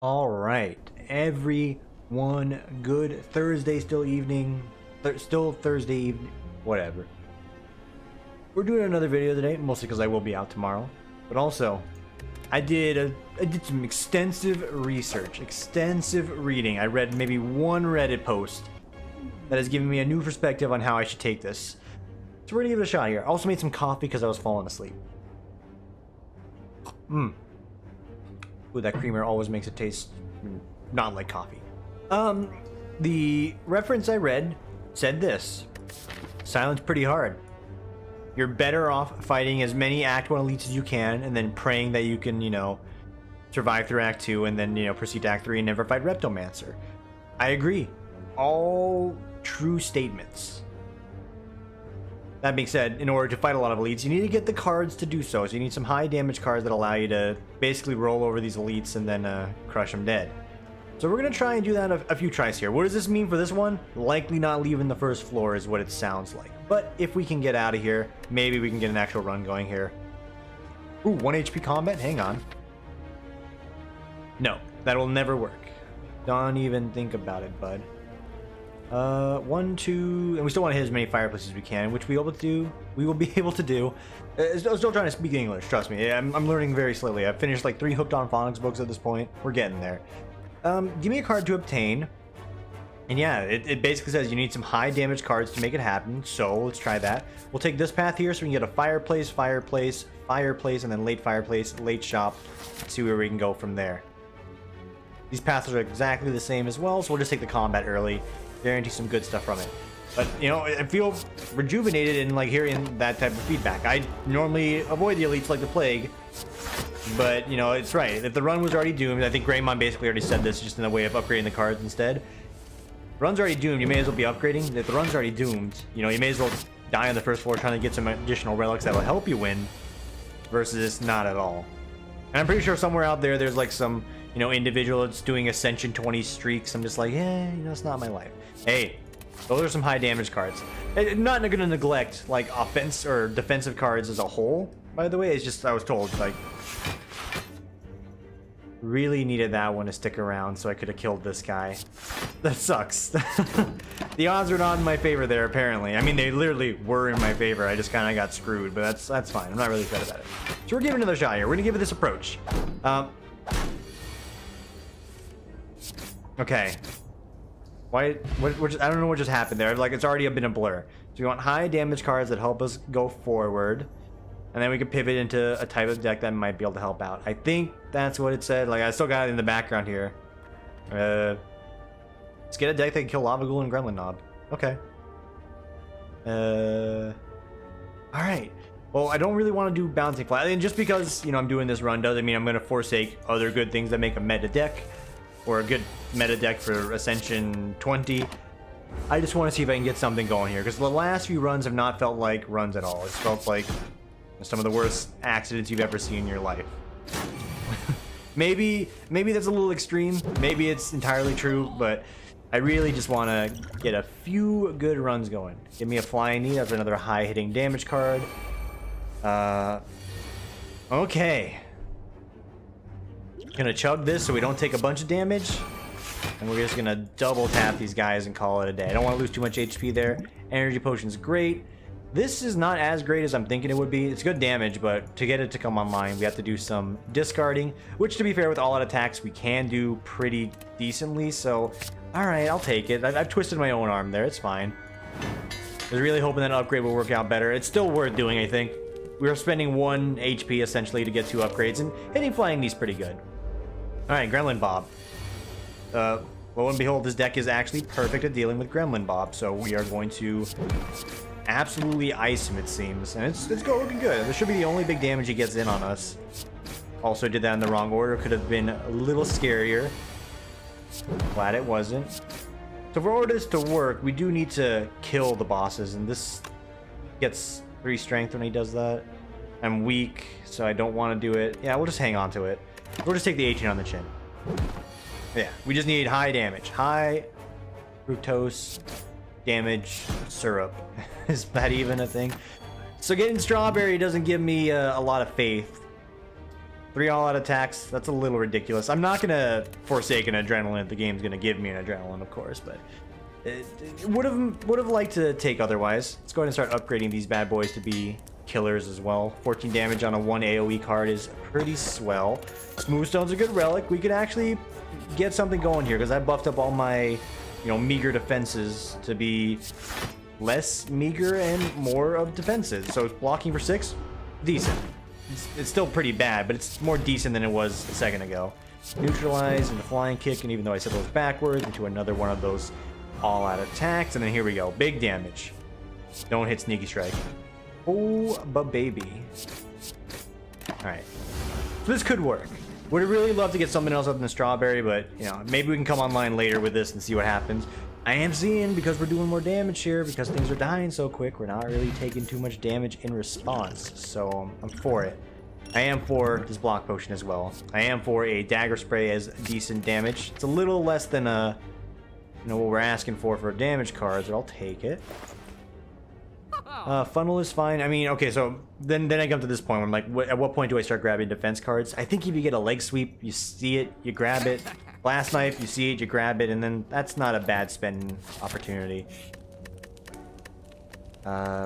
All right, everyone, good Thursday, still evening, still Thursday evening, whatever. We're doing another video today, mostly because I will be out tomorrow, but also I did some extensive research, extensive reading. I read maybe one Reddit post that has given me a new perspective on how I should take this. So we're gonna give it a shot here. I also made some coffee because I was falling asleep. Ooh, that creamer always makes it taste not like coffee. The reference I read said this: silence pretty hard. You're better off fighting as many Act 1 elites as you can, and then praying that you can, survive through Act 2, and then, proceed to Act 3 and never fight Reptomancer. I agree. All true statements. That being said, in order to fight a lot of elites, you need to get the cards to do so. So you need some high damage cards that allow you to basically roll over these elites and then crush them dead. So we're going to try and do that a few tries here. What does this mean for this one? Likely not leaving the first floor is what it sounds like. But if we can get out of here, maybe we can get an actual run going here. Ooh, 1 HP combat? Hang on. No, that will never work. Don't even think about it, bud. 1, 2, and we still want to hit as many fireplaces as we can, which we will be able to do. I'm still trying to speak English, trust me. I'm learning very slowly. I've finished like 3 Hooked on Phonics books at this point. We're getting there. Give me a card to obtain. And yeah, it basically says you need some high damage cards to make it happen, so let's try that. We'll take this path here so we can get a fireplace, fireplace, fireplace, and then late fireplace, late shop. Let's see where we can go from there. These paths are exactly the same as well, so we'll just take the combat early. Guarantee some good stuff from it. But I feel rejuvenated in like hearing that type of feedback. I normally avoid the elites like the plague, but it's right. If the run was already doomed, I think Greymon basically already said this just in a way of upgrading the cards instead. Run's already doomed, you may as well be upgrading. If the run's already doomed, you may as well die on the first floor trying to get some additional relics that will help you win, versus not at all. And I'm pretty sure somewhere out there there's like some individual that's doing Ascension 20 streaks. I'm just like, yeah, it's not my life. Hey, those are some high damage cards. I'm not gonna neglect like offense or defensive cards as a whole, by the way. It's just I was told like really needed that one to stick around so I could have killed this guy. That sucks. The odds are not in my favor there, apparently. I mean, they literally were in my favor. I just kind of got screwed, but that's fine. I'm not really upset about it. So we're giving it another shot here. We're gonna give it this approach. Okay. Why? What? I don't know what just happened there. Like it's already been a blur. So we want high damage cards that help us go forward, and then we can pivot into a type of deck that might be able to help out. I think that's what it said. Like I still got it in the background here. Let's get a deck that can kill Lava Ghoul and Gremlin Knob. Okay. All right. Well, I don't really want to do Bouncing Flat. And just because I'm doing this run doesn't mean I'm going to forsake other good things that make a meta deck. Or a good meta deck for Ascension 20. I just want to see if I can get something going here, because the last few runs have not felt like runs at all. It's felt like some of the worst accidents you've ever seen in your life. maybe that's a little extreme. Maybe it's entirely true, but I really just want to get a few good runs going. Give me a Flying Knee. That's another high-hitting damage card. Okay. Gonna chug this so we don't take a bunch of damage, and we're just gonna double tap these guys and call it a day. I don't want to lose too much HP there. Energy potion's great. This is not as great as I'm thinking it would be. It's good damage, but to get it to come online we have to do some discarding, which to be fair with all out attacks we can do pretty decently. So all right, I'll take it. I've twisted my own arm there. It's fine. I was really hoping that upgrade will work out better. It's still worth doing, I think. We were spending 1 HP essentially to get 2 upgrades, and hitting Flying Knee's pretty good. Alright, Gremlin Bob. Lo and behold, this deck is actually perfect at dealing with Gremlin Bob, so we are going to absolutely ice him, it seems. And it's looking good. This should be the only big damage he gets in on us. Also did that in the wrong order. Could have been a little scarier. Glad it wasn't. So for this to work, we do need to kill the bosses, and this gets 3 strength when he does that. I'm weak, so I don't want to do it. Yeah, we'll just hang on to it. We'll just take the 18 on the chin. Yeah, we just need high damage. High fructose damage syrup. Is that even a thing? So getting strawberry doesn't give me a lot of faith 3 all-out attacks. That's a little ridiculous. I'm not gonna forsake an adrenaline if the game's gonna give me an adrenaline, of course, but it would have liked to take otherwise. Let's go ahead and start upgrading these bad boys to be killers as well. 14 damage on a 1 AoE card is pretty swell. Smooth Stone's a good relic. We could actually get something going here because I buffed up all my, meager defenses to be less meager and more of defenses. So it's blocking for 6, decent. It's still pretty bad, but it's more decent than it was a second ago. Neutralize into flying kick, and even though I said those backwards, into another one of those all-out attacks, and then here we go, big damage. Don't hit sneaky strike. Oh, but baby. All right, so this could work. Would really love to get something else other than strawberry, but maybe we can come online later with this and see what happens. I am seeing, because we're doing more damage here, because things are dying so quick, we're not really taking too much damage in response, so I'm for it. I am for this block potion as well. I am for a dagger spray as decent damage. It's a little less than what we're asking for damage cards, but I'll take it. Funnel is fine. I mean, okay, so then I come to this point where I'm like, at what point do I start grabbing defense cards? I think if you get a leg sweep, you see it, you grab it. Blast knife, you see it, you grab it, and then that's not a bad spending opportunity.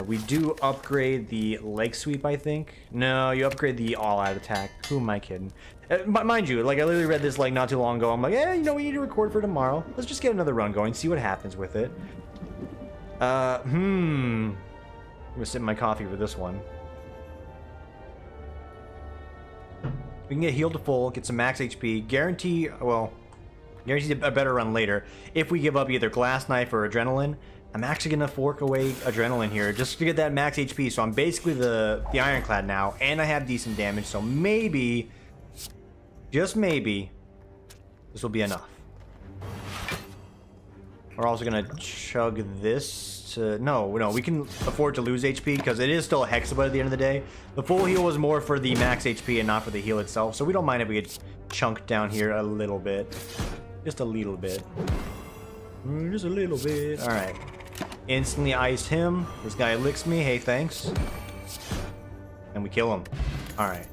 We do upgrade the leg sweep, I think. No, you upgrade the all-out attack. Who am I kidding? But mind you, like I literally read this like not too long ago. I'm like, we need to record for tomorrow. Let's just get another run going, see what happens with it. I'm gonna sip my coffee for this one. We can get healed to full, get some max HP, guarantee a better run later. If we give up either glass knife or adrenaline, I'm actually gonna fork away adrenaline here just to get that max HP. So I'm basically the ironclad now, and I have decent damage. So maybe, just maybe, this will be enough. We're also gonna chug this. No, we can afford to lose HP because it is still a hexabut at the end of the day. The full heal was more for the max HP and not for the heal itself, so we don't mind if we get chunked down here a little bit. Just a little bit. Just a little bit. Alright. Instantly iced him. This guy licks me. Hey, thanks. And we kill him. Alright.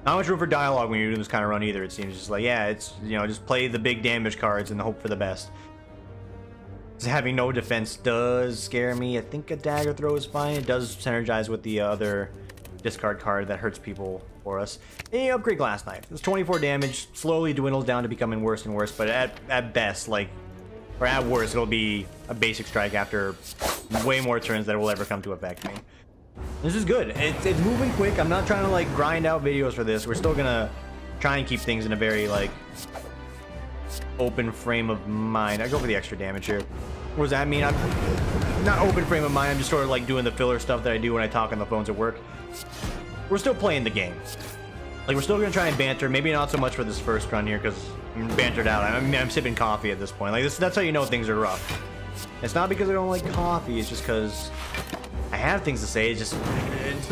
Not much room for dialogue when you're doing this kind of run either, it seems. Just like, yeah, it's, just play the big damage cards and hope for the best. Having no defense does scare me. I think a dagger throw is fine. It does synergize with the other discard card that hurts people for us. And you upgrade glass knife. It's 24 damage, slowly dwindles down to becoming worse and worse, but at best, or at worst, it'll be a basic strike after way more turns that will ever come to affect me. This is good. It's moving quick. I'm not trying to grind out videos for this. We're still gonna try and keep things in a very open frame of mind. I go for the extra damage here. What does that mean? I'm not open frame of mind. I'm just sort of doing the filler stuff that I do when I talk on the phones at work. We're still playing the game. We're still gonna try and banter. Maybe not so much for this first run here because I'm bantered out. I'm sipping coffee at this point. That's how you know things are rough. It's not because I don't like coffee. It's just because I have things to say. It's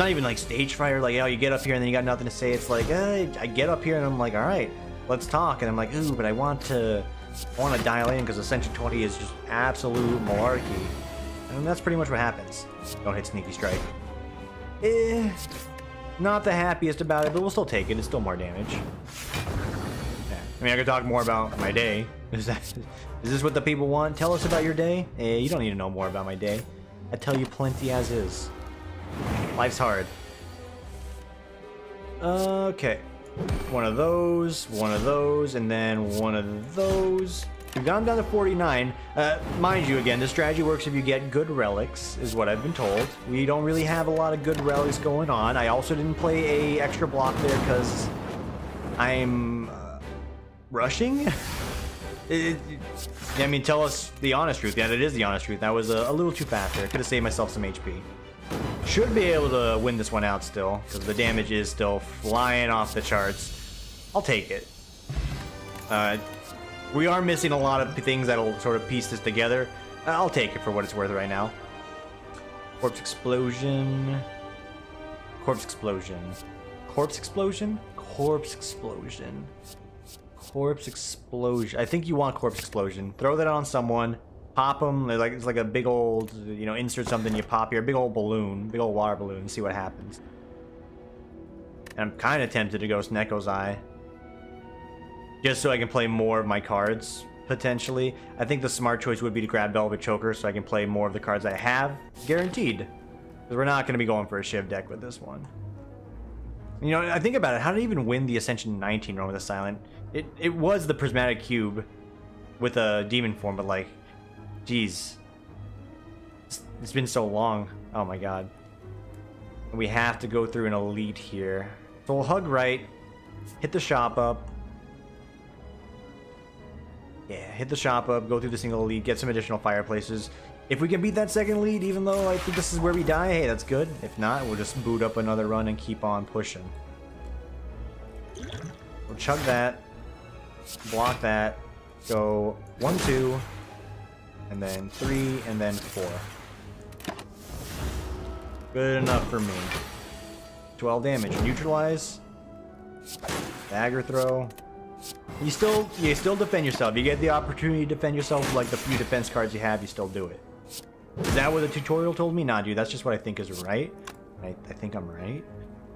not even stage fright or you get up here and then you got nothing to say. It's I get up here and I'm like, all right, let's talk. And I'm like, ooh, but I want to dial in because Ascension 20 is just absolute malarkey. And that's pretty much what happens. Don't hit sneaky strike. Not the happiest about it, but we'll still take it. It's still more damage. Yeah. I mean, I could talk more about my day. Is this what the people want? Tell us about your day? You don't need to know more about my day. I tell you plenty as is. Life's hard. Okay. One of those, and then one of those. We've gone down to 49. Mind you, again, this strategy works if you get good relics, is what I've been told. We don't really have a lot of good relics going on. I also didn't play a extra block there because I'm rushing. I mean, tell us the honest truth. Yeah, it is the honest truth. That was a little too fast there. Could have saved myself some HP. Should be able to win this one out still, because the damage is still flying off the charts. I'll take it. We are missing a lot of things that'll sort of piece this together. I'll take it for what it's worth right now. Corpse explosion. Corpse explosion. Corpse explosion? Corpse explosion. Corpse explosion. I think you want corpse explosion. Throw that on someone. Pop them. It's like a big old, insert something, you pop here. Big old balloon. Big old water balloon. See what happens. And I'm kind of tempted to go Sneko's Eye. Just so I can play more of my cards, potentially. I think the smart choice would be to grab Velvet Choker so I can play more of the cards I have, guaranteed. Because we're not going to be going for a Shiv deck with this one. You know, I think about it, how did I even win the Ascension 19 run with a Silent? It was the Prismatic Cube with a Demon form, but like, geez. It's been so long. Oh my god. We have to go through an Elite here. So we'll hug right, hit the shop up. Yeah, hit the shop up, go through the single Elite, get some additional fireplaces. If we can beat that second Elite, even though I think this is where we die, hey, that's good. If not, we'll just boot up another run and keep on pushing. We'll chug that, block that, go 1, 2, and then 3, and then 4. Good enough for me. 12 damage. Neutralize. Dagger throw. You still defend yourself. You get the opportunity to defend yourself with like the few defense cards you have, you still do it. Is that what the tutorial told me? Nah, dude, that's just what I think is right. I think I'm right.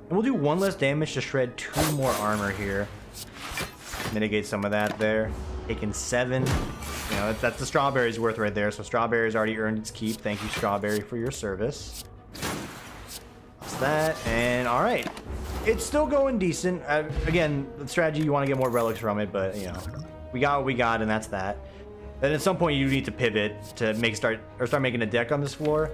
And we'll do 1 less damage to shred 2 more armor here. Mitigate some of that there. Taking 7. You know, that's the Strawberry's worth right there. So Strawberry's already earned its keep. Thank you, Strawberry, for your service. That's that. And all right. It's still going decent. Again, the strategy, you want to get more relics from it, but, you know, we got what we got, and that's that. Then at some point, you need to pivot to start making a deck on this floor.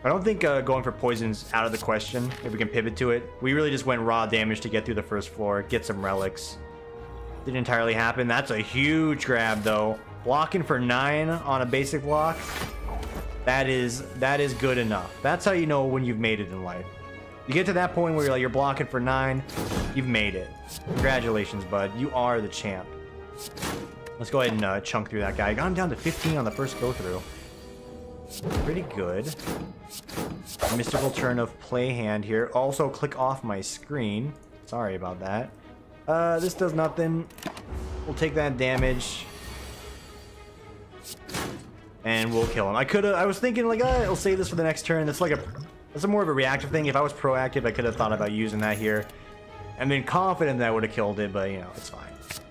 I don't think going for poison's out of the question if we can pivot to it. We really just went raw damage to get through the first floor, get some relics. Didn't entirely happen. That's a huge grab, though. Blocking for 9 on a basic block. That is good enough. That's how you know when you've made it in life. You get to that point where you're blocking for 9, you've made it. Congratulations, bud. You are the champ. Let's go ahead and chunk through that guy. Got him down to 15 on the first go through. Pretty good. Mystical turn of play hand here. Also, click off my screen. Sorry about that. This does nothing. We'll take that damage. And we'll kill him. I was thinking like, I'll save this for the next turn. That's a more of a reactive thing. If I was proactive, I could have thought about using that here. And been confident that I would have killed it, but you know, it's fine.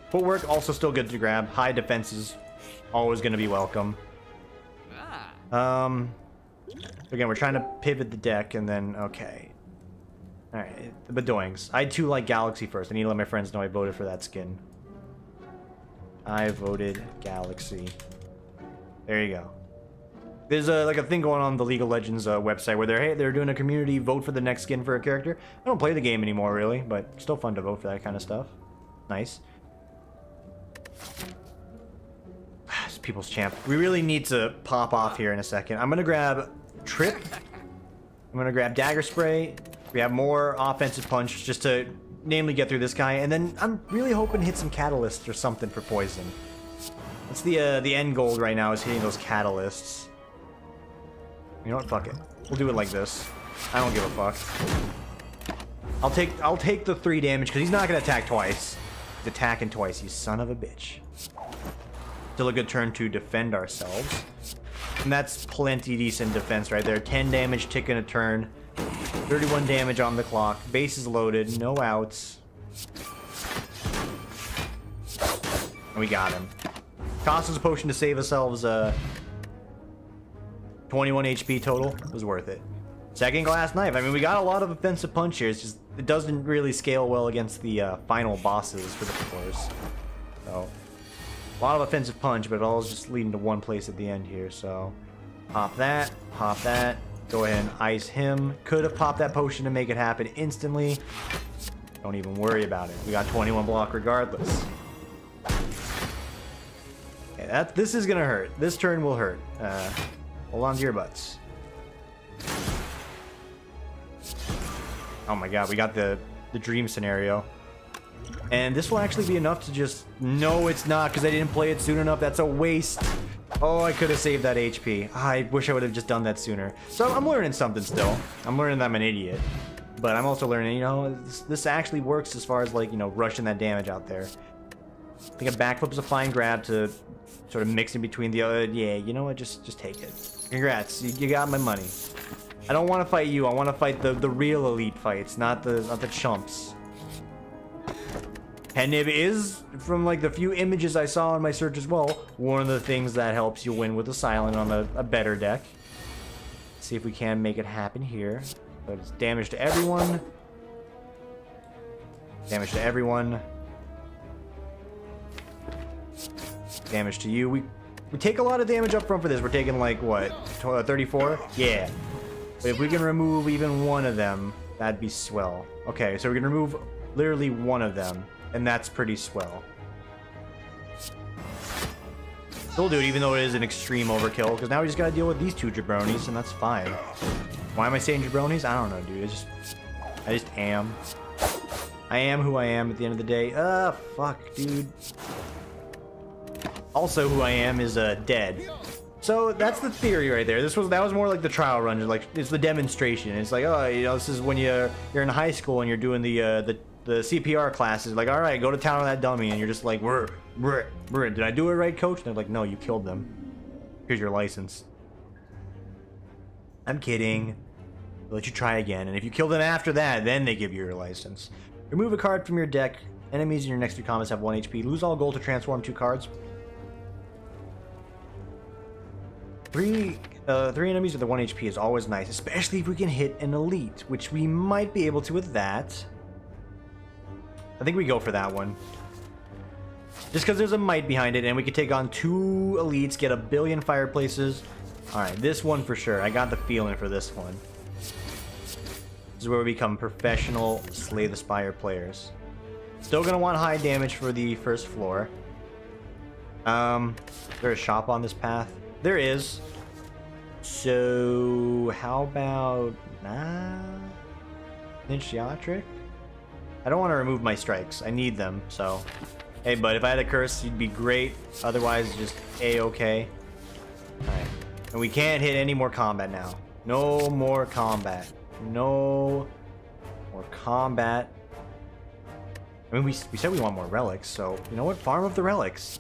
Footwork, also still good to grab. High defenses, always going to be welcome. Again, we're trying to pivot the deck, and then, okay. Alright, the Bedoings. I too like Galaxy first. I need to let my friends know I voted for that skin. I voted Galaxy. There you go. There's like a thing going on the League of Legends website where they're doing a community vote for the next skin for a character. I don't play the game anymore, really, but still fun to vote for that kind of stuff. Nice. It's People's Champ. We really need to pop off here in a second. I'm gonna grab Trip. I'm gonna grab Dagger Spray. We have more offensive punch just to namely get through this guy, and then I'm really hoping to hit some catalysts or something for poison. That's the end goal right now, is hitting those catalysts. You know what? Fuck it. We'll do it like this. I don't give a fuck. I'll take the 3 damage because he's not gonna attack twice. He's attacking twice, you son of a bitch. Still a good turn to defend ourselves. And that's plenty decent defense right there. 10 damage, ticking a turn. 31 damage on the clock. Base is loaded, no outs. And we got him. Cost us a potion to save ourselves 21 HP total. It was worth it. Second glass knife. I mean, we got a lot of offensive punch here. It's just, it doesn't really scale well against the final bosses for the floors. So, a lot of offensive punch, but it all is just leading to one place at the end here. So, pop that, go ahead and ice him. Could have popped that potion to make it happen instantly. Don't even worry about it. We got 21 block regardless. Okay, this is gonna hurt. This turn will hurt. Hold on to your butts. Oh my god, we got the dream scenario. And this will actually be enough to just... No, it's not, because I didn't play it soon enough. That's a waste. Oh, I could have saved that HP. I wish I would have just done that sooner. So I'm learning something still. I'm learning that I'm an idiot. But I'm also learning, you know, this actually works as far as, like, you know, rushing that damage out there. I think a backflip is a fine grab to sort of mix in between the other... Yeah, you know what? Just take it. Congrats. You got my money. I don't want to fight you. I want to fight the real elite fights, not the chumps. Henib is, from like the few images I saw in my search as well, one of the things that helps you win with a silent on a better deck. Let's see if we can make it happen here. So it's damage to everyone. Damage to everyone. Damage to you. We take a lot of damage up front for this. We're taking like what, 34? Yeah. But if we can remove even one of them, that'd be swell. Okay, so we're gonna remove literally one of them, and that's pretty swell. Still do it, even though it is an extreme overkill, because now we just gotta deal with these two jabronis, and that's fine. Why am I saying jabronis? I don't know, dude. I just am. I am who I am at the end of the day. Fuck, dude. Also, who I am is dead. So that's the theory right there. That was more like the trial run. Like, it's the demonstration. It's like, oh, you know, this is when you're in high school and you're doing the CPR classes. Like, all right, go to town on that dummy, and you're just like, brr, brr, brr. Did I do it right, coach? And they're like, no, you killed them. Here's your license. I'm kidding. They'll let you try again, and if you kill them after that, then they give you your license. Remove a card from your deck. Enemies in your next 3 combats have 1 HP. Lose all gold to transform 2 cards. 3 enemies with the 1 HP is always nice, especially if we can hit an elite, which we might be able to with that. I think we go for that one. Just because there's a might behind it, and we could take on 2 elites, get a billion fireplaces. Alright, this one for sure. I got the feeling for this one. This is where we become professional Slay the Spire players. Still gonna want high damage for the first floor. Is there a shop on this path? There is. So how about Ninjatric? I don't want to remove my strikes. I need them, so hey, but if I had a curse, you'd be great. Otherwise, just A-okay. Alright. And we can't hit any more combat now. No more combat. No more combat. I mean, we said we want more relics, so you know what? Farm of the relics.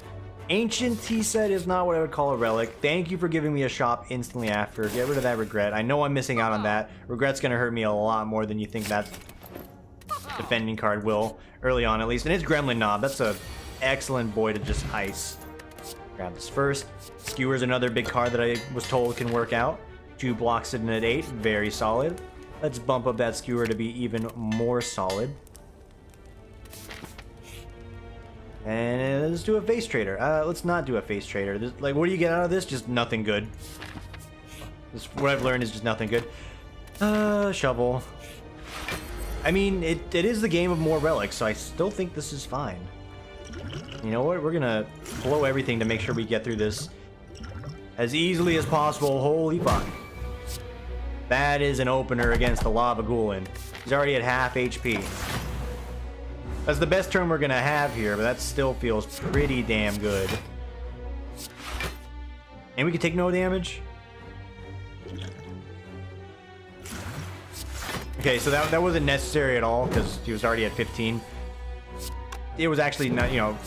Ancient tea set is not what I would call a relic. Thank you for giving me a shop instantly after. Get rid of that regret. I know I'm missing out on that. Regret's gonna hurt me a lot more than you think that defending card will, early on at least. And it's Gremlin Knob. That's a excellent boy to just ice. Grab this first. Skewer's another big card that I was told can work out. 2 blocks sitting at 8. Very solid. Let's bump up that Skewer to be even more solid. And let's do a face trader. Let's not do a face trader. Like, what do you get out of this? Just nothing good. What I've learned is just nothing good. Shovel. I mean, it is the game of more relics, so I still think this is fine. You know what? We're gonna blow everything to make sure we get through this as easily as possible. Holy fuck. That is an opener against the Lava Ghoulin. He's already at half HP. That's the best turn we're gonna have here, but that still feels pretty damn good. And we can take no damage. Okay, so that wasn't necessary at all because he was already at 15. It was actually not, you know,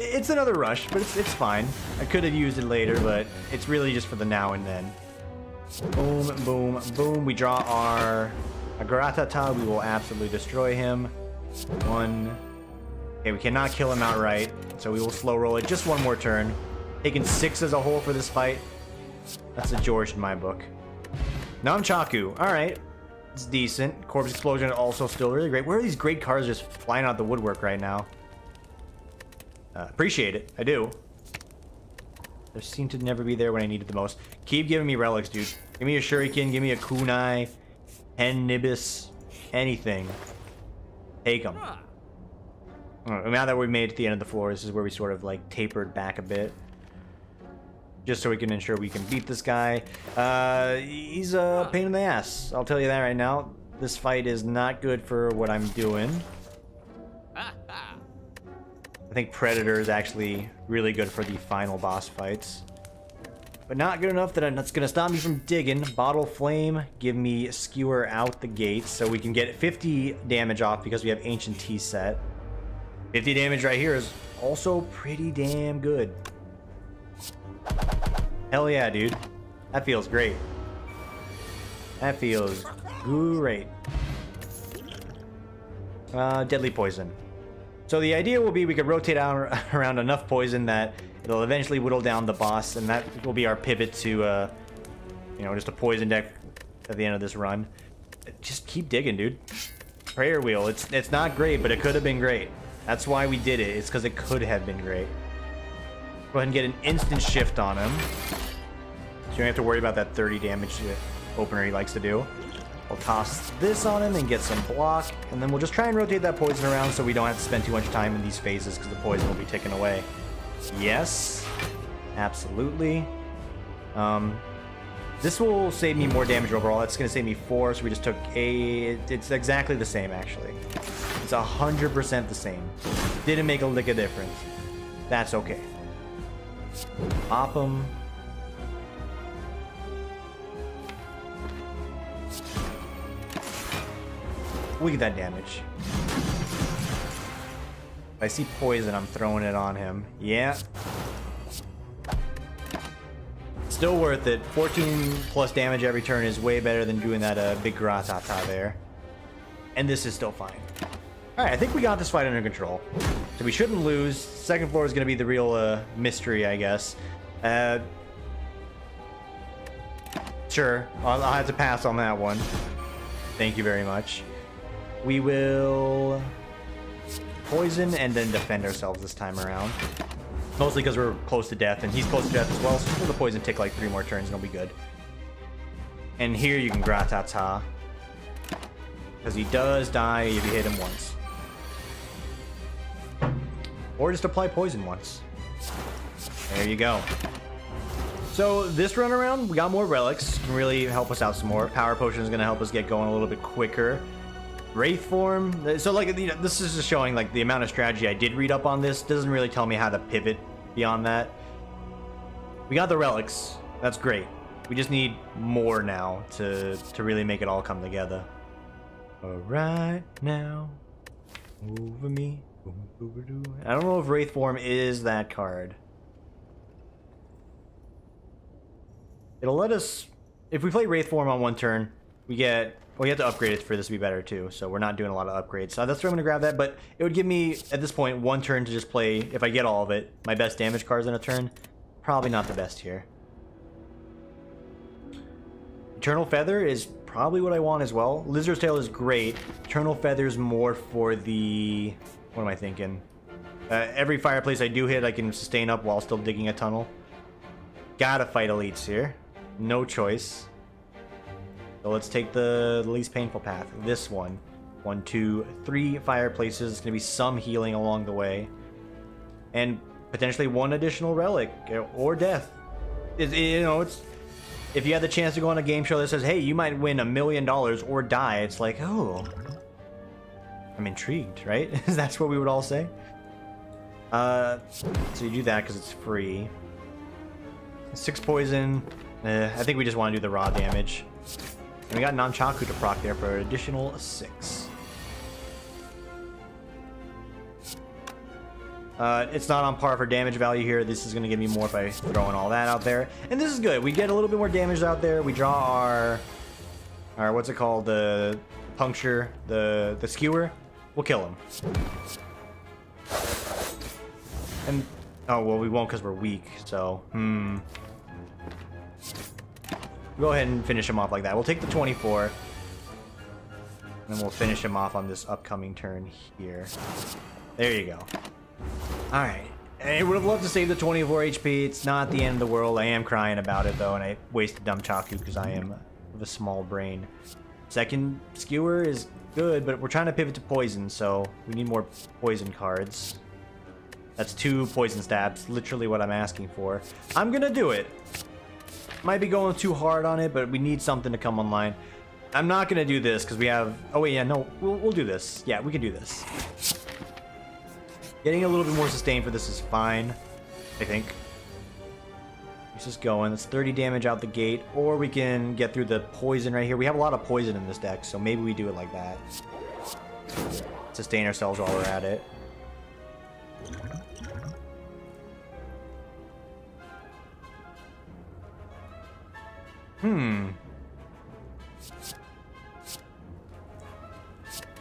it's another rush, but it's fine. I could have used it later, but it's really just for the now and then. Boom, boom, boom. We draw our Agratata. We will absolutely destroy him. 1. Okay, we cannot kill him outright, so we will slow roll it just one more turn. Taking 6 as a whole for this fight. That's a George in my book. Namchaku. Alright. It's decent. Corpse Explosion also still really great. Where are these great cards just flying out the woodwork right now? Appreciate it. I do. They seem to never be there when I need it the most. Keep giving me relics, dude. Give me a Shuriken. Give me a Kunai. Nibis. Anything. Take them. Now that we've made it to the end of the floor, this is where we sort of like tapered back a bit. Just so we can ensure we can beat this guy. He's a pain in the ass. I'll tell you that right now. This fight is not good for what I'm doing. I think Predator is actually really good for the final boss fights. But not good enough that's going to stop me from digging. Bottle Flame, give me Skewer out the gate so we can get 50 damage off because we have Ancient Tea set. 50 damage right here is also pretty damn good. Hell yeah, dude. That feels great. That feels great. Deadly poison. So the idea will be we could rotate out around enough poison that it'll eventually whittle down the boss, and that will be our pivot to, you know, just a poison deck at the end of this run. Just keep digging, dude. Prayer wheel. It's not great, but it could have been great. That's why we did it. It's because it could have been great. Go ahead and get an instant shift on him. So you don't have to worry about that 30 damage opener he likes to do. I'll toss this on him and get some block, and then we'll just try and rotate that poison around so we don't have to spend too much time in these phases because the poison will be taken away. Yes, absolutely. This will save me more damage overall. That's going to save me 4, so we just took it's exactly the same, actually. It's 100% the same. Didn't make a lick of difference. That's okay. Pop him. Look at that damage. If I see poison, I'm throwing it on him. Yeah. Still worth it. 14 plus damage every turn is way better than doing that big gratata there. And this is still fine. Alright, I think we got this fight under control. So we shouldn't lose. Second floor is going to be the real mystery, I guess. Sure, I'll have to pass on that one. Thank you very much. We will poison and then defend ourselves this time around. Mostly because we're close to death, and he's close to death as well, so the poison take like 3 more turns and it'll be good. And here you can gratata. Because he does die if you hit him once. Or just apply poison once. There you go. So this run around, we got more relics. Can really help us out some more. Power potion is going to help us get going a little bit quicker. Wraith form. So like, you know, this is just showing like the amount of strategy I did read up on this. Doesn't really tell me how to pivot beyond that. We got the relics. That's great. We just need more now to really make it all come together. All right now, over me. I don't know if Wraith form is that card. It'll let us, if we play Wraith form on one turn, we get. Well, you have to upgrade it for this to be better too, so we're not doing a lot of upgrades. So that's where I'm going to grab that, but it would give me, at this point, 1 turn to just play, if I get all of it, my best damage cards in a turn. Probably not the best here. Eternal Feather is probably what I want as well. Lizard's Tail is great. Eternal Feather is more for the... What am I thinking? Every fireplace I do hit, I can sustain up while still digging a tunnel. Gotta fight elites here. No choice. So let's take the least painful path. This one. 1, 2, 3 fireplaces. It's going to be some healing along the way. And potentially 1 additional relic. Or death. You know, it's... If you had the chance to go on a game show that says, hey, you might win $1 million or die, it's like, oh... I'm intrigued, right? That's what we would all say. So you do that because it's free. 6 poison. I think we just want to do the raw damage. And we got Nunchaku to proc there for an additional 6. It's not on par for damage value here. This is going to give me more if I throw in all that out there. And this is good. We get a little bit more damage out there. We draw our what's it called? The puncture, the skewer. We'll kill him. And, oh, well, we won't because we're weak, so, Go ahead and finish him off like that. We'll take the 24. And then we'll finish him off on this upcoming turn here. There you go. Alright. I would have loved to save the 24 HP. It's not the end of the world. I am crying about it, though, and I wasted Nunchaku because I am of a small brain. Second skewer is good, but we're trying to pivot to poison, so we need more poison cards. That's 2 poison stabs, literally what I'm asking for. I'm gonna do it. Might be going too hard on it, but we need something to come online. I'm not gonna do this because we have... Oh wait, yeah, no, we'll do this. Yeah, we can do this. Getting a little bit more sustain for this is fine, I think. Let's just go in. That's 30 damage out the gate, or we can get through the poison right here. We have a lot of poison in this deck, so maybe we do it like that. Sustain ourselves while we're at it.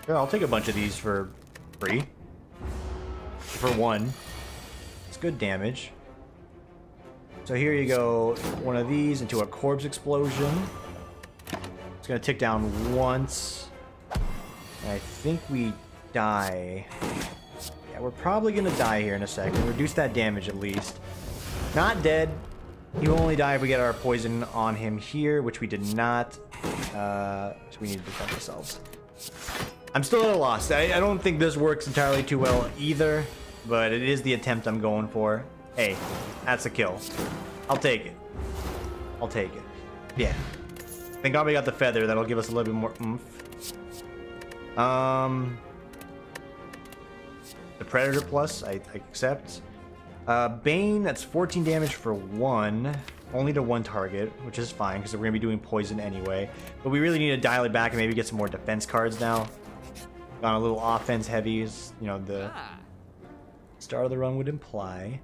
Yeah, I'll take a bunch of these for free. For 1. It's good damage. So here you go. One of these into a corpse explosion. It's gonna tick down once. And I think we die. Yeah, we're probably gonna die here in a second. Reduce that damage at least. Not dead. He will only die if we get our poison on him here, which we did not. So we need to defend ourselves. I'm still at a loss. I don't think this works entirely too well either, but it is the attempt I'm going for. Hey, that's a kill. I'll take it. I'll take it. Yeah. Thank God we got the feather. That'll give us a little bit more oomph. The Predator Plus, I accept. Bane, that's 14 damage for 1. Only to 1 target, which is fine because we're going to be doing poison anyway. But we really need to dial it back and maybe get some more defense cards now. Gone a little offense heavy, as, you know, the start of the run would imply.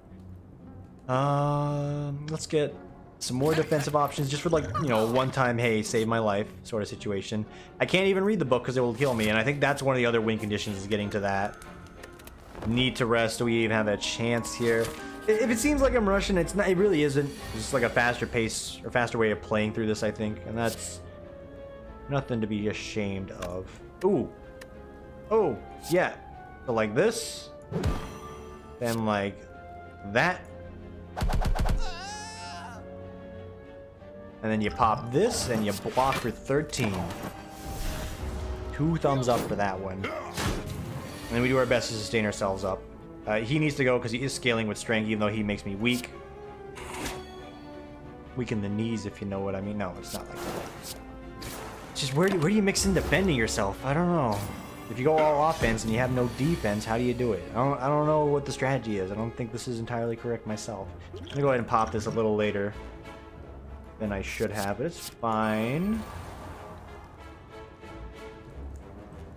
Let's get some more defensive options just for, like, you know, one-time, hey, save my life sort of situation. I can't even read the book because it will kill me, and I think that's one of the other win conditions is getting to that. Need to rest so we even have a chance here. If it seems like I'm rushing, it's not. It really isn't. It's just like a faster pace or faster way of playing through this, I think, and that's nothing to be ashamed of. Ooh. Oh, yeah. So like this, then like that. And then you pop this, and you block for 13. 2 thumbs up for that one. And then we do our best to sustain ourselves up. He needs to go because he is scaling with strength, even though he makes me weak. Weak in the knees, if you know what I mean. No, it's not like that. It's just where do you mix in defending yourself? I don't know. If you go all offense and you have no defense, how do you do it? I don't know what the strategy is. I don't think this is entirely correct myself. I'm gonna go ahead and pop this a little later than I should have, but it's fine.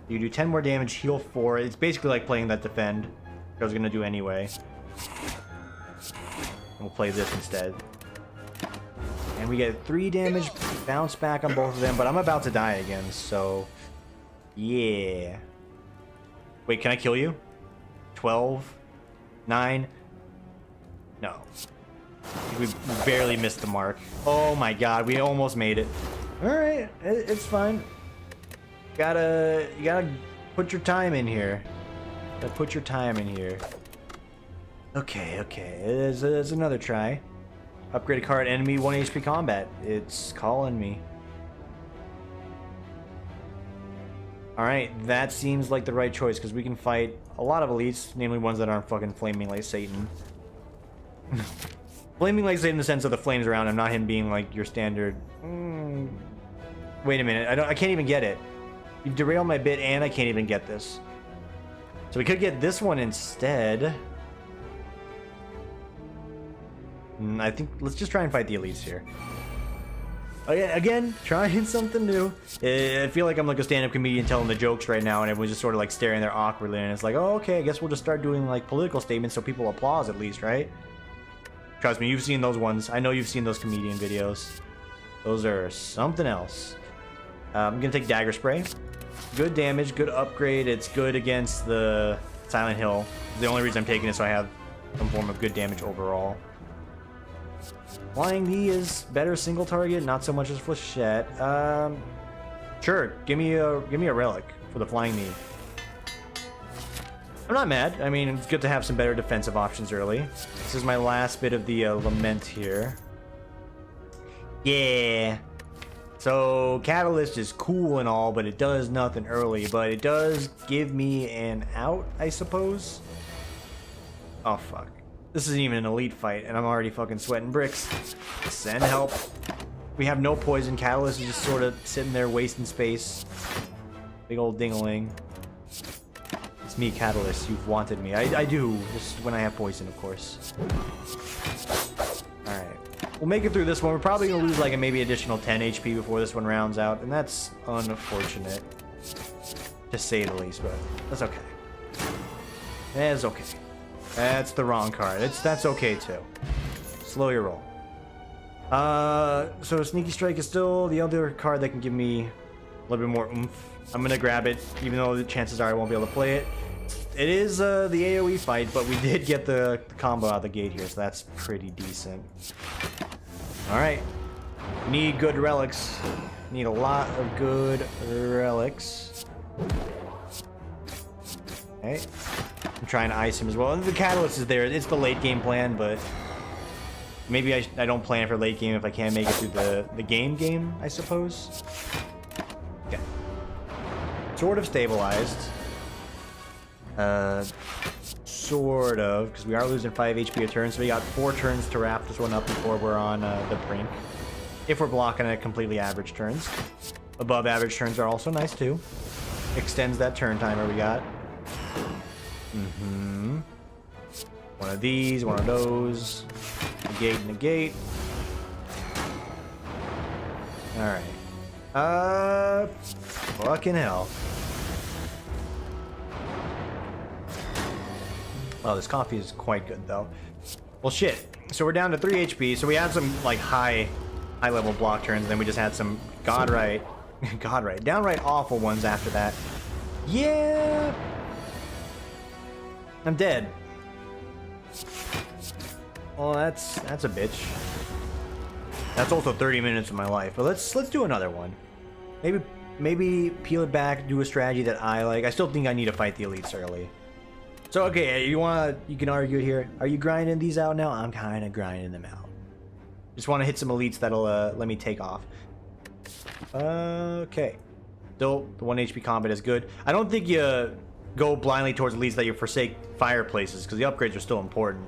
You do 10 more damage, heal 4. It's basically like playing that defend. I was gonna do anyway. We'll play this instead. And we get 3 damage, bounce back on both of them, but I'm about to die again, so yeah. Wait, can I kill you? 12? 9? No. We barely missed the mark. Oh my god, we almost made it. Alright, it's fine. You gotta put your time in here. Gotta put your time in here. Okay. There's another try. Upgrade a card, enemy 1 HP combat. It's calling me. Alright, that seems like the right choice because we can fight a lot of elites, namely ones that aren't fucking flaming like Satan. Flaming like Satan in the sense of the flames around him, not him being like your standard. Wait a minute, I can't even get it. You've derailed my bit and I can't even get this. So we could get this one instead. I think let's just try and fight the elites here. Again, trying something new. I feel like I'm like a stand-up comedian telling the jokes right now, and everyone's just sort of like staring there awkwardly, and it's like, oh, okay, I guess we'll just start doing like political statements so people applause at least, right? Trust me, you've seen those ones. I know you've seen those comedian videos. Those are something else. I'm gonna take Dagger Spray. Good damage, good upgrade. It's good against the Silent Hill. The only reason I'm taking it so I have some form of good damage overall. Flying Knee is better single target, not so much as Flechette. Sure, give me a relic for the Flying Knee. I'm not mad. I mean, it's good to have some better defensive options early. This is my last bit of the lament here. Yeah. So Catalyst is cool and all, but it does nothing early. But it does give me an out, I suppose. Oh fuck. This isn't even an elite fight, and I'm already fucking sweating bricks. Send help. We have no poison. Catalyst is just sort of sitting there wasting space. Big old ding-a-ling. It's me, Catalyst. You've wanted me. I do. Just when I have poison, of course. Alright. We'll make it through this one. We're probably going to lose like a maybe additional 10 HP before this one rounds out, and that's unfortunate. To say the least, but that's okay. That's okay. That's the wrong card. That's okay too. Slow your roll. So Sneaky Strike is still the other card that can give me A little bit more oomph. I'm gonna grab it, even though the chances are I won't be able to play it. It is the AoE fight, but we did get the combo out of the gate here, so that's pretty decent. Alright. Need good relics. Need a lot of good relics. Okay. I'm trying to ice him as well. And the catalyst is there. It's the late game plan, but maybe I don't plan for late game if I can't make it through the game, I suppose. Okay. Sort of stabilized. Sort of, because we are losing 5 HP a turn, so we got 4 turns to wrap this one up before we're on the brink. If we're blocking at completely average turns. Above average turns are also nice too. Extends that turn timer we got. One of these, one of those. Negate, negate. Alright. Fucking hell. Oh, this coffee is quite good though. Well, shit. So we're down to 3 HP. So we had some like high level block turns, and then we just had some downright awful ones after that. Yeah. I'm dead. Well, that's a bitch. That's also 30 minutes of my life. But let's do another one. Maybe peel it back, do a strategy that I like. I still think I need to fight the elites early. So okay, you can argue it here. Are you grinding these out now? I'm kind of grinding them out. Just want to hit some elites that'll let me take off. Okay. Still, the 1 HP combat is good. I don't think you go blindly towards elites that you forsake fireplaces, because the upgrades are still important.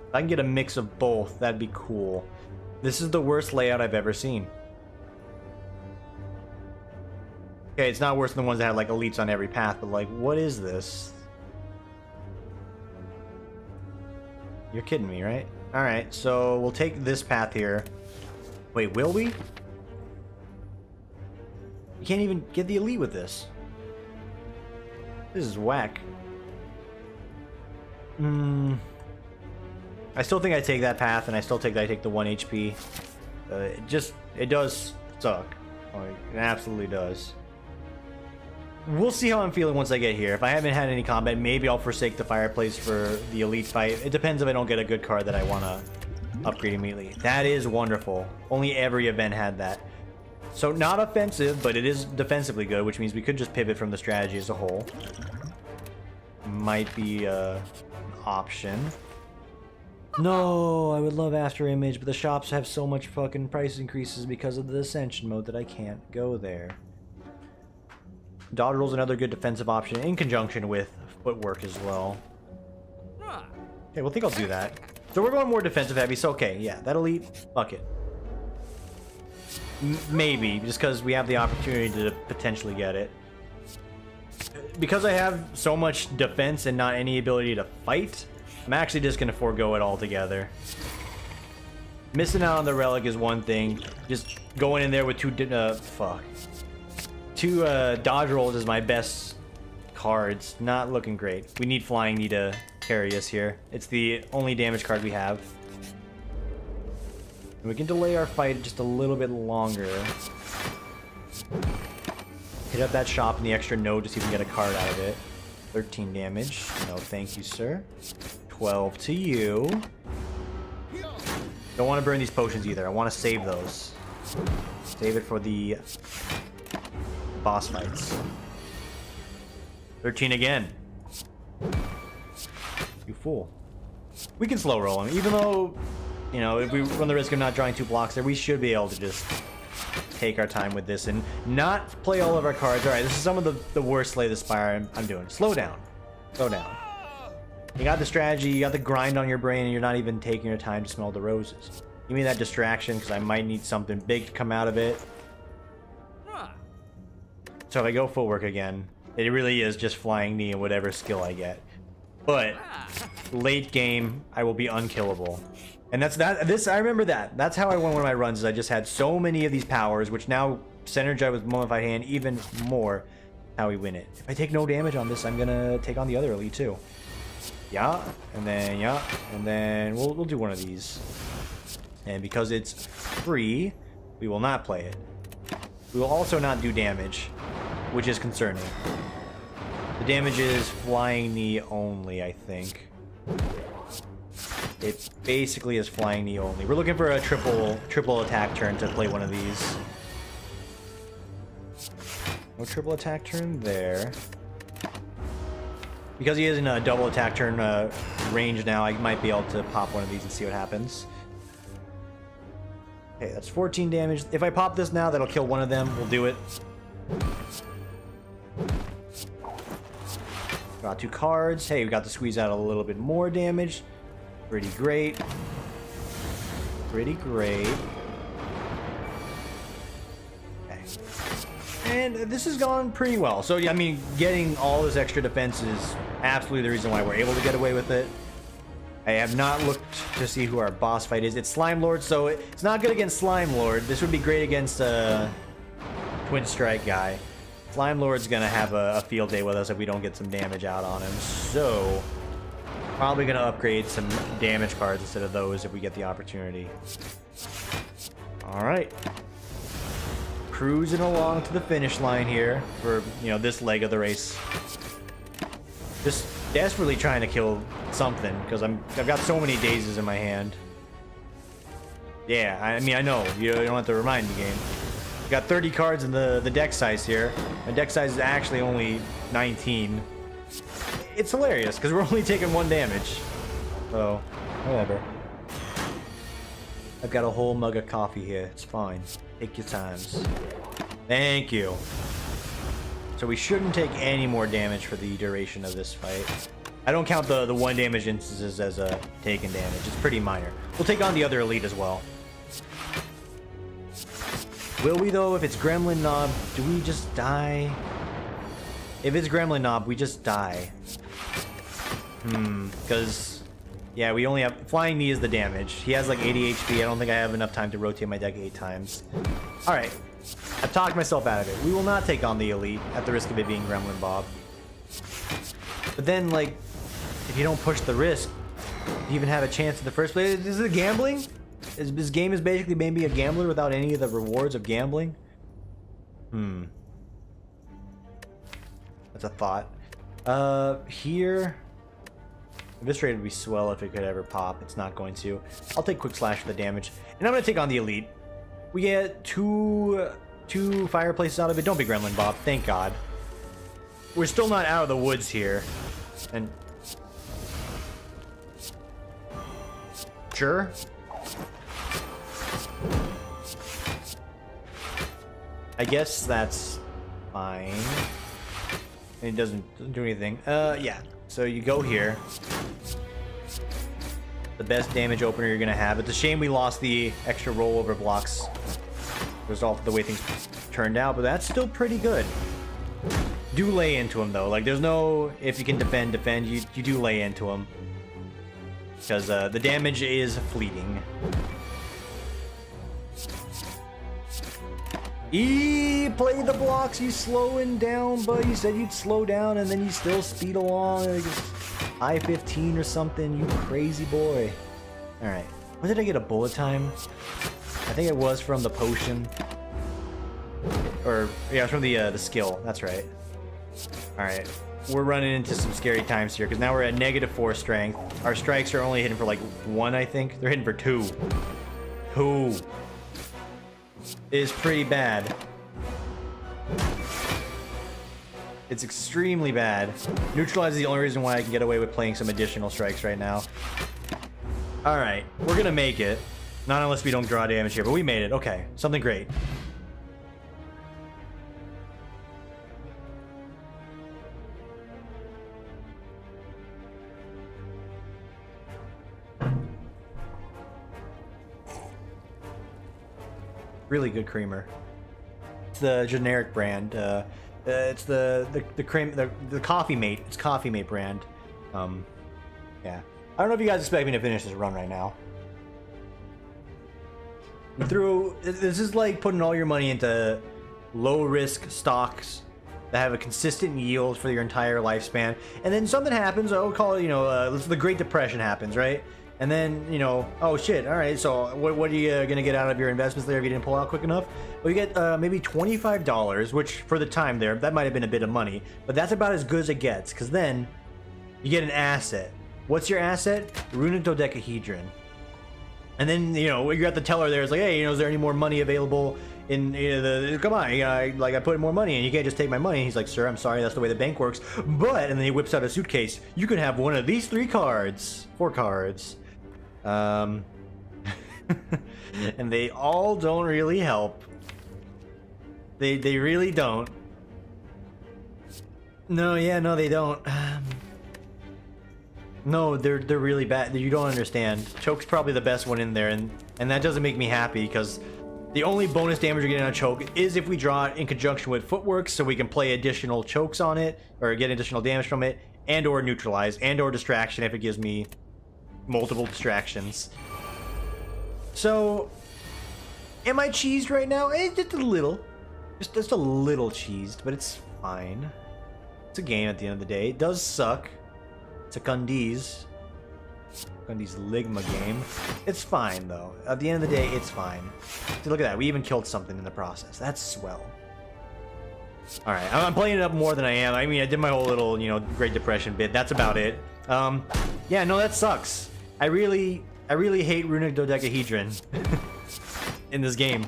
If I can get a mix of both, that'd be cool. This is the worst layout I've ever seen. Okay, it's not worse than the ones that had like elites on every path, but like, what is this? You're kidding me, right? Alright, so we'll take this path here. Wait, will we? You can't even get the elite with this. This is whack. I still think I take that path, and I still think I take the 1 HP. It does suck. Like, it absolutely does. We'll see how I'm feeling once I get here. If I haven't had any combat, maybe I'll forsake the fireplace for the elite fight. It depends if I don't get a good card that I want to upgrade immediately. That is wonderful. Only every event had that. So not offensive, but it is defensively good, which means we could just pivot from the strategy as a whole. Might be an option. No, I would love After Image, but the shops have so much fucking price increases because of the Ascension mode that I can't go there. Dodge roll's another good defensive option in conjunction with footwork as well. Okay, well, I think I'll do that. So we're going more defensive heavy, so okay, yeah, that elite, fuck it. Maybe, just because we have the opportunity to potentially get it. Because I have so much defense and not any ability to fight, I'm actually just going to forego it altogether. Missing out on the relic is one thing. Just going in there with two dodge rolls is my best cards. Not looking great. We need flying knee to carry us here. It's the only damage card we have. And we can delay our fight just a little bit longer. Hit up that shop in the extra node to see if we can get a card out of it. 13 damage. No, thank you, sir. 12 to you. Don't want to burn these potions either. I want to save those. Save it for the boss fights. 13 again. You fool. We can slow roll him, even though, you know, if we run the risk of not drawing 2 blocks there, we should be able to just take our time with this and not play all of our cards. Alright, this is some of the worst Slay the Spire I'm doing. Slow down. Slow down. You got the strategy, you got the grind on your brain, and you're not even taking your time to smell the roses. Give me that distraction, because I might need something big to come out of it. So if I go footwork again, it really is just flying knee and whatever skill I get. But late game, I will be unkillable. And that's that. I remember that. That's how I won one of my runs. Is I just had so many of these powers, which now synergize with Mummified Hand even more. How we win it. If I take no damage on this, I'm gonna take on the other elite too. Yeah, and then we'll do one of these. And because it's free, we will not play it. We will also not do damage. which is concerning. The damage is flying knee only, I think. It basically is flying knee only. We're looking for a triple attack turn to play one of these. No triple attack turn there. Because he is in a double attack turn range now, I might be able to pop one of these and see what happens. Okay, that's 14 damage. If I pop this now, that'll kill one of them. We'll do it. Got 2 cards. Hey, we got to squeeze out a little bit more damage. Pretty great. Pretty great. Okay. And this has gone pretty well. So, yeah, I mean, getting all this extra defense is absolutely the reason why we're able to get away with it. I have not looked to see who our boss fight is. It's Slime Lord, so it's not good against Slime Lord. This would be great against Twin Strike guy. Slime Lord's gonna have a field day with us if we don't get some damage out on him. So, probably gonna upgrade some damage cards instead of those if we get the opportunity. Alright. Cruising along to the finish line here for, you know, this leg of the race. Just desperately trying to kill something because I've got so many dazes in my hand. Yeah, I mean, I know. You don't have to remind me, game. Got 30 cards in the deck size here. My deck size is actually only 19. It's hilarious because we're only taking 1 damage. So, whatever. I've got a whole mug of coffee here. It's fine. Take your times. Thank you. So we shouldn't take any more damage for the duration of this fight. I don't count the 1 damage instances as a taken damage. It's pretty minor. We'll take on the other elite as well. Will we though? If it's Gremlin Knob, do we just die? If it's Gremlin Knob, we just die. Because, yeah, we only have... Flying Knee is the damage. He has like 80 HP. I don't think I have enough time to rotate my deck 8 times. Alright. I've talked myself out of it. We will not take on the elite at the risk of it being Gremlin Bob. But then, like, if you don't push the risk, do you even have a chance in the first place? Is it gambling? This game is basically maybe a gambler without any of the rewards of gambling? That's a thought. Here... This rate would be swell if it could ever pop. It's not going to. I'll take Quick Slash for the damage. And I'm going to take on the elite. We get two fireplaces out of it. Don't be Gremlin Bob. Thank God. We're still not out of the woods here. And... Sure. I guess that's fine. It doesn't do anything. Yeah. So you go here. The best damage opener you're gonna have. It's a shame we lost the extra rollover blocks. Result of the way things turned out, but that's still pretty good. Do lay into him though. Like there's no if you can defend. You do lay into him. Because the damage is fleeting. Play the blocks, you slowing down, but you said you'd slow down and then you still speed along like I-15 or something, you crazy boy. Alright, when did I get a bullet time? I think it was from the potion. Or, yeah, from the skill, that's right. Alright, we're running into some scary times here, because now we're at -4 strength. Our strikes are only hitting for like 1, I think. They're hitting for 2. 2. Is pretty bad. It's extremely bad. Neutralize is the only reason why I can get away with playing some additional strikes right now. Alright, we're gonna make it. Not unless we don't draw damage here, but we made it. Okay, something great. Really good creamer. It's the generic brand. It's the cream, the Coffee Mate. It's Coffee Mate brand. Yeah. I don't know if you guys expect me to finish this run right now. This is like putting all your money into low risk stocks that have a consistent yield for your entire lifespan, and then something happens. I would call it, you know, the Great Depression happens, right? And then, you know, oh shit, all right, so what are you going to get out of your investments there if you didn't pull out quick enough? Well, you get maybe $25, which for the time there, that might have been a bit of money, but that's about as good as it gets, because then you get an asset. What's your asset? Runic dodecahedron. And then, you know, you're at the teller there, it's like, hey, you know, is there any more money available in come on, you know, like I put in more money and you can't just take my money. And he's like, sir, I'm sorry, that's the way the bank works. But, and then he whips out a suitcase, you can have one of these 4 cards. And they all don't really help. They really don't. No, yeah, no, they don't. No, they're really bad. You don't understand. Choke's probably the best one in there, and that doesn't make me happy because the only bonus damage you're getting on Choke is if we draw it in conjunction with Footwork, so we can play additional chokes on it or get additional damage from it, and or neutralize, and or distraction if it gives me multiple distractions. So, am I cheesed right now? Just a little. Just a little cheesed, but it's fine. It's a game at the end of the day. It does suck. It's a Gundy's Ligma game. It's fine, though. At the end of the day, it's fine. See, look at that. We even killed something in the process. That's swell. Alright, I'm playing it up more than I am. I mean, I did my whole little, you know, Great Depression bit. That's about it. Yeah, no, that sucks. I really hate Runic Dodecahedron in this game.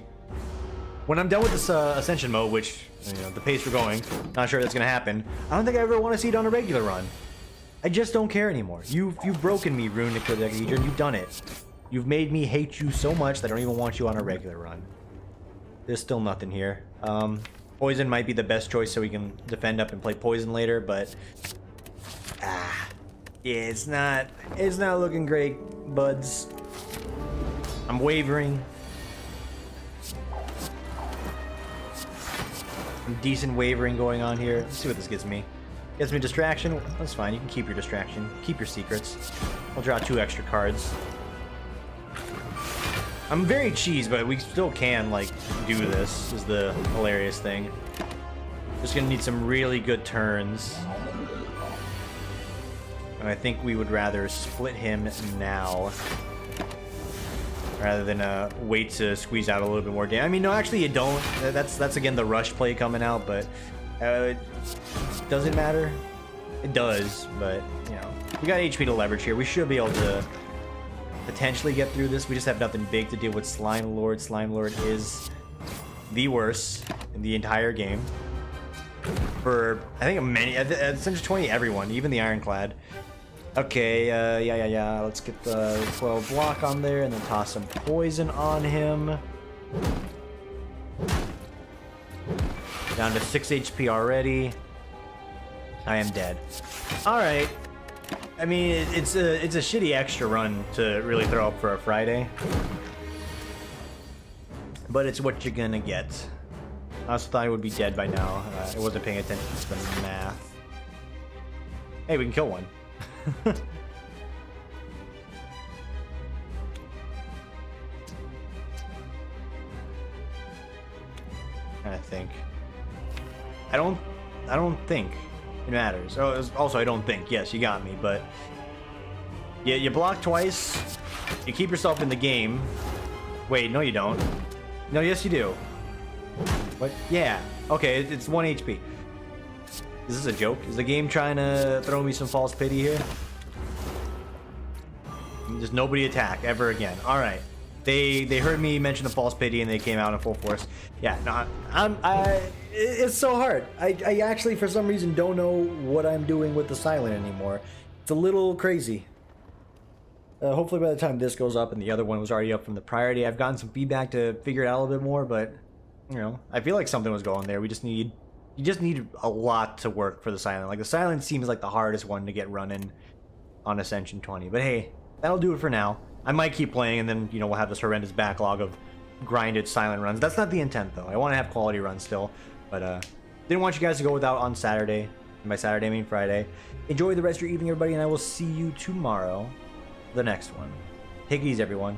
When I'm done with this Ascension mode, which, you know, the pace we're going, not sure that's gonna happen, I don't think I ever want to see it on a regular run. I just don't care anymore. You've broken me, Runic Dodecahedron. You've done it. You've made me hate you so much that I don't even want you on a regular run. There's still nothing here. Poison might be the best choice so we can defend up and play Poison later, but yeah, it's not looking great, buds. I'm wavering. Some decent wavering going on here. Let's see what this gets me. Gets me distraction. That's fine. You can keep your distraction. Keep your secrets. I'll draw 2 extra cards. I'm very cheese, but we still can, like, do this, is the hilarious thing. Just gonna need some really good turns. And I think we would rather split him now, rather than wait to squeeze out a little bit more damage. I mean, no, actually you don't. That's again the rush play coming out, but does it matter? It does, but, you know, we got HP to leverage here. We should be able to potentially get through this. We just have nothing big to deal with Slime Lord. Slime Lord is the worst in the entire game. For, I think, many, at Century 20, everyone, even the Ironclad. Okay, yeah. Let's get the 12 block on there and then toss some poison on him. Down to 6 HP already. I am dead. Alright. I mean, it's a shitty extra run to really throw up for a Friday. But it's what you're gonna get. I also thought I would be dead by now. I wasn't paying attention to the math. Hey, we can kill one. I think. I don't think it matters. Oh, also, I don't think. Yes, you got me, but yeah, you block twice. You keep yourself in the game. Wait, no, you don't. No, yes, you do. What? Yeah. Okay, it's 1 HP. Is this a joke? Is the game trying to throw me some false pity here? Just nobody attack ever again. All right. They heard me mention the false pity and they came out in full force. Yeah, no, it's so hard. I actually, for some reason, don't know what I'm doing with the silent anymore. It's a little crazy. Hopefully by the time this goes up and the other one was already up from the priority, I've gotten some feedback to figure it out a little bit more, but, you know, I feel like something was going there. You just need a lot to work for the silent. Like, the silent seems like the hardest one to get running on Ascension 20. But hey, that'll do it for now. I might keep playing and then, you know, we'll have this horrendous backlog of grinded silent runs. That's not the intent, though. I want to have quality runs still. But, didn't want you guys to go without on Saturday. And by Saturday, I mean Friday. Enjoy the rest of your evening, everybody, and I will see you tomorrow, the next one. Take it easy, everyone.